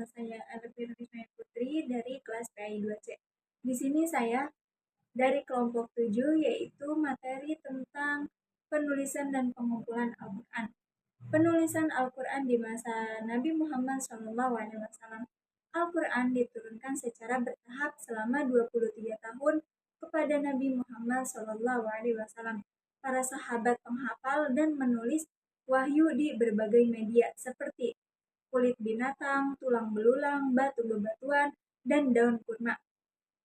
Nama saya Elvira Putri dari kelas PAI 2C. Di sini saya dari kelompok 7 yaitu materi tentang penulisan dan pengumpulan Al-Quran. Penulisan Al-Quran di masa Nabi Muhammad SAW. Al-Quran diturunkan secara bertahap selama 23 tahun kepada Nabi Muhammad SAW. Para sahabat penghafal dan menulis wahyu di berbagai media seperti kulit binatang, tulang belulang, batu bebatuan, dan daun kurma.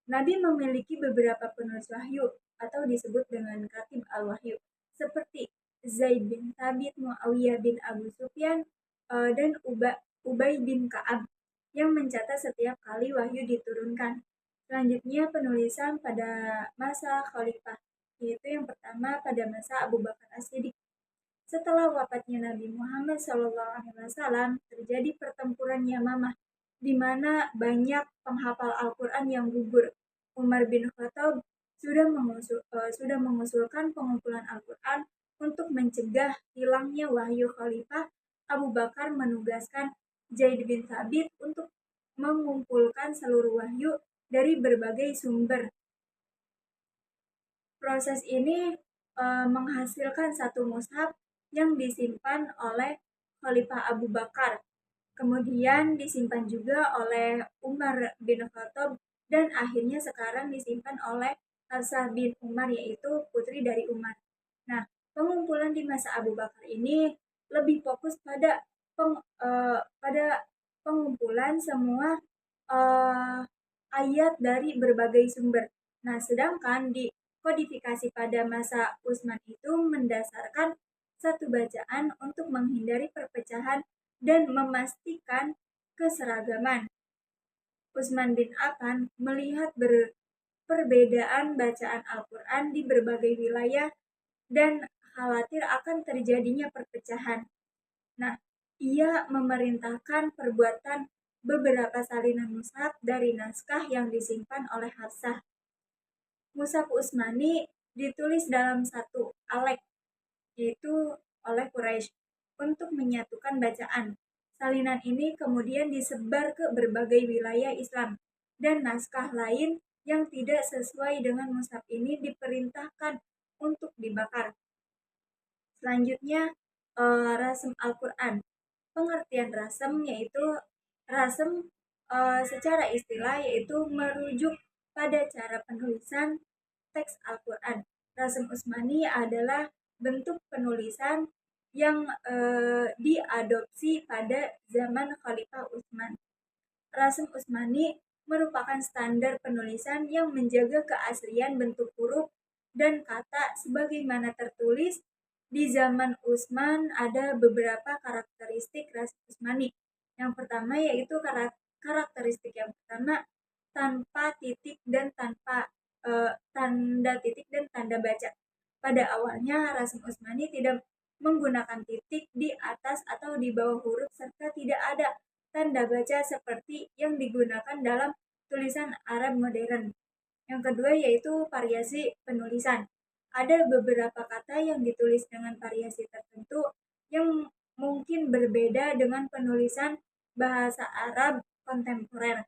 Nabi memiliki beberapa penulis wahyu atau disebut dengan katib al-wahyu seperti Zaid bin Thabit, Muawiyah bin Abu Sufyan, dan Ubay bin Ka'ab yang mencatat setiap kali wahyu diturunkan. Selanjutnya penulisan pada masa khalifah, yaitu yang pertama pada masa Abu Bakar As-Siddiq. Setelah wafatnya Nabi Muhammad SAW, terjadi pertempuran Yamamah, di mana banyak penghafal Al-Quran yang gugur. Umar bin Khattab sudah mengusulkan pengumpulan Al-Quran untuk mencegah hilangnya wahyu khalifah. Abu Bakar menugaskan Zaid bin Thabit untuk mengumpulkan seluruh wahyu dari berbagai sumber. Proses ini menghasilkan satu mushaf yang disimpan oleh Khalifah Abu Bakar. Kemudian disimpan juga oleh Umar bin Khattab dan akhirnya sekarang disimpan oleh Hafsah bin Umar, yaitu putri dari Umar. Nah, pengumpulan di masa Abu Bakar ini lebih fokus pada pengumpulan semua ayat dari berbagai sumber. Nah, sedangkan di kodifikasi pada masa Utsman itu mendasarkan satu bacaan untuk menghindari perpecahan dan memastikan keseragaman. Utsman bin Affan melihat perbedaan bacaan Al-Quran di berbagai wilayah dan khawatir akan terjadinya perpecahan. Nah, ia memerintahkan perbuatan beberapa salinan mushaf dari naskah yang disimpan oleh Hafsah. Mushaf Utsmani ditulis dalam satu alek, yaitu oleh Quraisy, untuk menyatukan bacaan. Salinan ini kemudian disebar ke berbagai wilayah Islam, dan naskah lain yang tidak sesuai dengan mushaf ini diperintahkan untuk dibakar. Selanjutnya, rasem Al-Quran. Pengertian rasem yaitu rasem secara istilah yaitu merujuk pada cara penulisan teks Al-Quran. Rasem Utsmani adalah bentuk penulisan yang diadopsi pada zaman Khalifah Utsman. Rasem Utsmani merupakan standar penulisan yang menjaga keaslian bentuk huruf dan kata sebagaimana tertulis. Di zaman Utsman ada beberapa karakteristik Rasem Utsmani. Yang pertama yaitu karakteristik yang pertama tanpa titik dan tanpa tanda titik dan tanda baca. Pada awalnya Rasem Utsmani tidak menggunakan titik di atas atau di bawah huruf serta tidak ada tanda baca seperti yang digunakan dalam tulisan Arab modern. Yang kedua yaitu variasi penulisan. Ada beberapa kata yang ditulis dengan variasi tertentu yang mungkin berbeda dengan penulisan bahasa Arab kontemporer.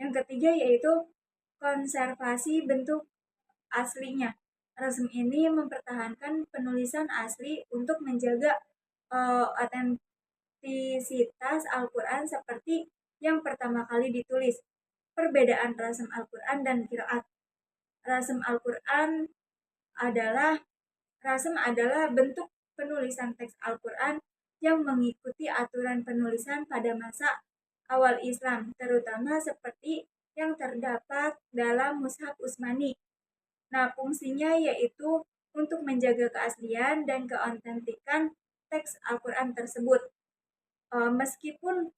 Yang ketiga yaitu konservasi bentuk aslinya. Rasem ini mempertahankan penulisan asli untuk menjaga otentisitas Al-Quran seperti yang pertama kali ditulis. Perbedaan rasem Al-Quran dan qiraat. Rasem Al-Quran adalah bentuk penulisan teks Al-Quran yang mengikuti aturan penulisan pada masa awal Islam, terutama seperti yang terdapat dalam Mushaf Utsmani. Nah, fungsinya yaitu untuk menjaga keaslian dan keautentikan teks Al-Quran tersebut. Meskipun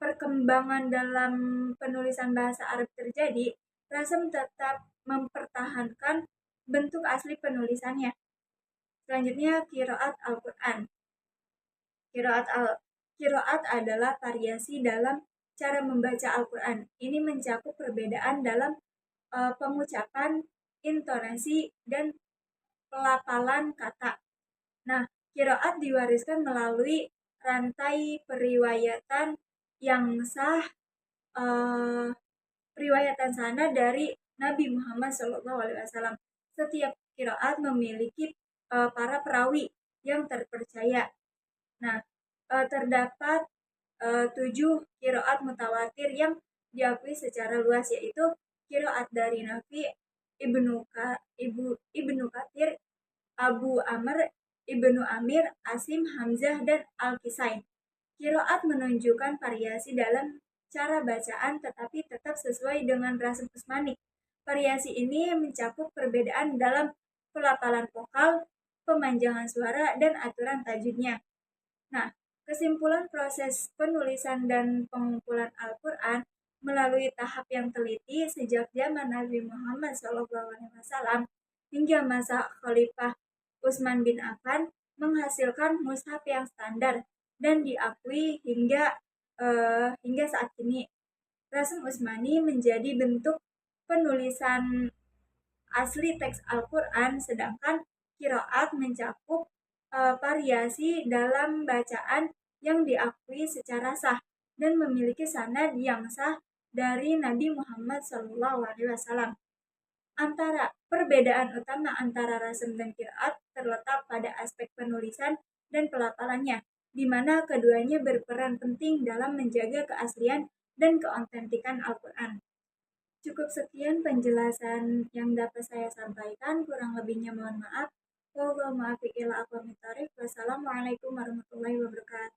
perkembangan dalam penulisan bahasa Arab terjadi, Rasem tetap mempertahankan bentuk asli penulisannya. Selanjutnya, qiraat Al-Quran. Qiraat adalah variasi dalam cara membaca Al-Quran. Ini mencakup perbedaan dalam pengucapan, intonasi, dan pelafalan kata. Nah, qiraat diwariskan melalui rantai periwayatan yang sah uh, riwayatan sanad dari Nabi Muhammad SAW. Setiap qiraat memiliki para perawi yang terpercaya. Nah, terdapat 7 qiraat mutawatir yang diakui secara luas, yaitu qiraat dari Nafi, Ibnu Katsir, Abu Amr, Ibnu Amir, Asim, Hamzah, dan Al-Kisai. Qiraat menunjukkan variasi dalam cara bacaan tetapi tetap sesuai dengan rasm Utsmani. Variasi ini mencakup perbedaan dalam pelafalan vokal, pemanjangan suara, dan aturan tajwidnya. Nah, kesimpulan proses penulisan dan pengumpulan Al-Quran melalui tahap yang teliti sejak zaman Nabi Muhammad SAW hingga masa Khalifah Utsman bin Affan menghasilkan mushaf yang standar dan diakui hingga saat ini. Rasm Utsmani menjadi bentuk penulisan asli teks Al-Quran, sedangkan qiraat mencakup variasi dalam bacaan yang diakui secara sah dan memiliki sanad yang sah dari Nabi Muhammad SAW. Perbedaan utama antara rasm dan qiraat terletak pada aspek penulisan dan pelafalannya, di mana keduanya berperan penting dalam menjaga keaslian dan keautentikan Al-Quran. Cukup sekian penjelasan yang dapat saya sampaikan, kurang lebihnya mohon maaf. Wassalamualaikum warahmatullahi wabarakatuh.